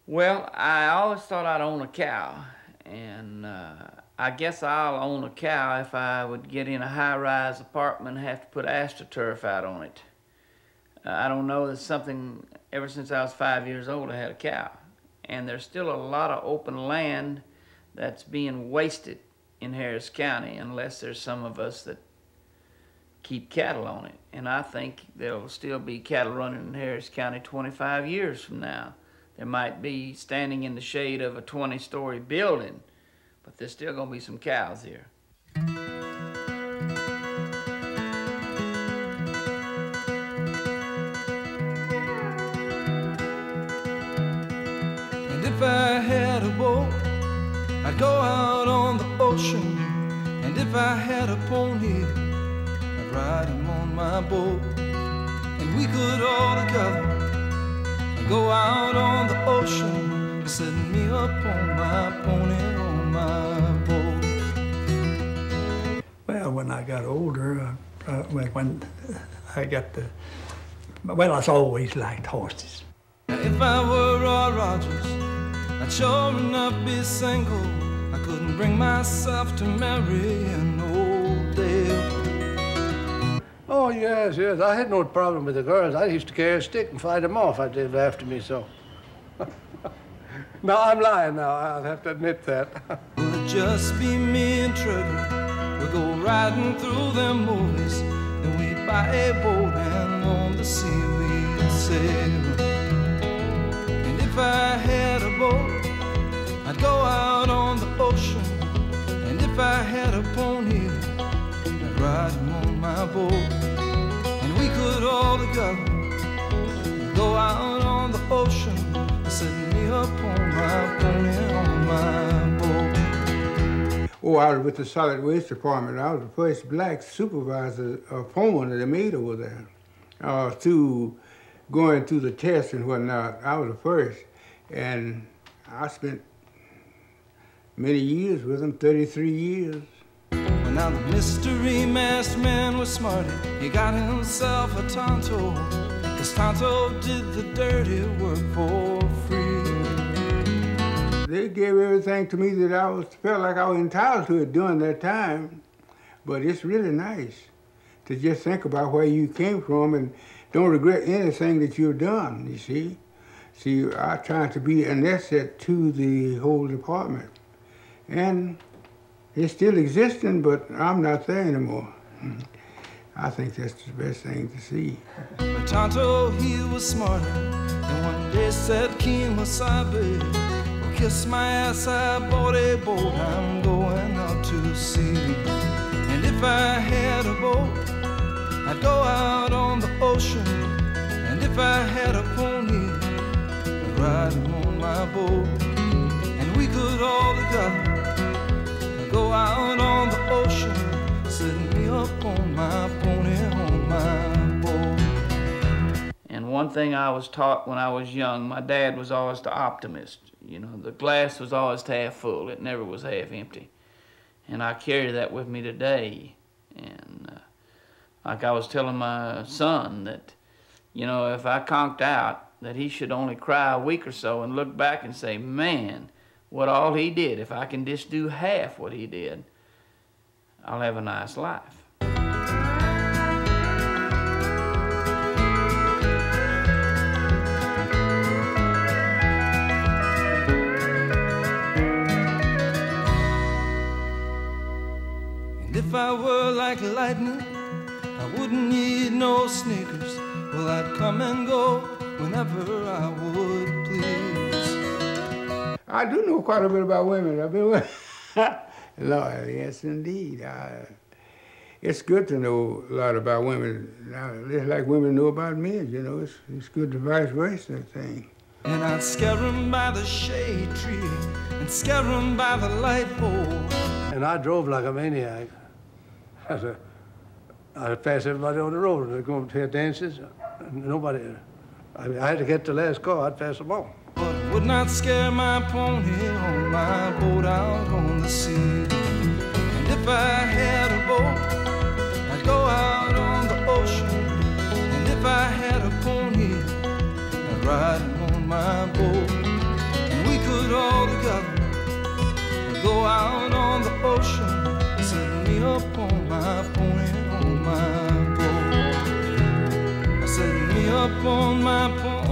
Well, I always thought I'd own a cow, and I guess I'll own a cow if I would get in a high-rise apartment and have to put AstroTurf out on it. I don't know, there's something, ever since I was 5 years old, I had a cow. And there's still a lot of open land that's being wasted in Harris County unless there's some of us that keep cattle on it. And I think there'll still be cattle running in Harris County 25 years from now. There might be standing in the shade of a 20-story building, but there's still gonna be some cows here. And if I had a boat, I'd go out on the ocean. And if I had a pony, I'd ride him on my boat. And we could all together go out on the ocean, setting me up on my pony, on my boat. Well, when I got older, when I got the, well, I always liked horses. Now, if I were Roy Rogers, I'd sure enough be single. I couldn't bring myself to marry an old dame. Oh, yes, yes. I had no problem with the girls. I used to carry a stick and fight them off. They were after me so. No, I'm lying now. I'll have to admit that. Will it just be me and Trigger? We'll go riding through them movies. Then we'd buy a boat and on the sea we'd sail. And if I had a boat, I'd go out on the ocean. And if I had a pony, I'd ride him on my boat. We could all together go out on the ocean, setting me up on my pony, on my boat. Oh, I was with the solid waste department. I was the first black supervisor of foreman that they made over there. Through going through the tests and whatnot, I was the first. And I spent many years with them, 33 years. Well, now the mystery masked man was smarty. He got himself a Tonto, 'cause Tonto did the dirty work for free. They gave everything to me that felt like I was entitled to it during that time. But it's really nice to just think about where you came from and don't regret anything that you've done, you see. See, I tried to be an asset to the whole department. And it's still existing, but I'm not there anymore. I think that's the best thing to see. But Tonto, he was smarter, and one day said, Kemosabe, well, kiss my ass, I bought a boat, I'm going out to sea. And if I had a boat, I'd go out on the ocean. And if I had a pony, I'd ride him on my boat. And we could all together go out on the ocean, setting me up on my pony, on my boat. And one thing I was taught when I was young, my dad was always the optimist. You know, the glass was always half full. It never was half empty. And I carry that with me today. And like I was telling my son that, you know, if I conked out, that he should only cry a week or so and look back and say, man, what all he did, if I can just do half what he did, I'll have a nice life. And if I were like lightning, I wouldn't need no sneakers. Well, I'd come and go whenever I would please. I do know quite a bit about women. I've been with Lord, yes, indeed. It's good to know a lot about women. It's like women know about men, you know. It's good to vice versa thing. And I'd scare 'em by the shade tree and scare 'em by the light pole. And I drove like a maniac. I'd pass everybody on the road. They'd go to dances. Nobody, I had to get the last car. I'd pass them all. But it would not scare my pony on my boat out on the sea. And if I had a boat, I'd go out on the ocean. And if I had a pony, I'd ride him on my boat. it all together and go out on the ocean, set me up on my pony, on my boat. Set me up on my pony.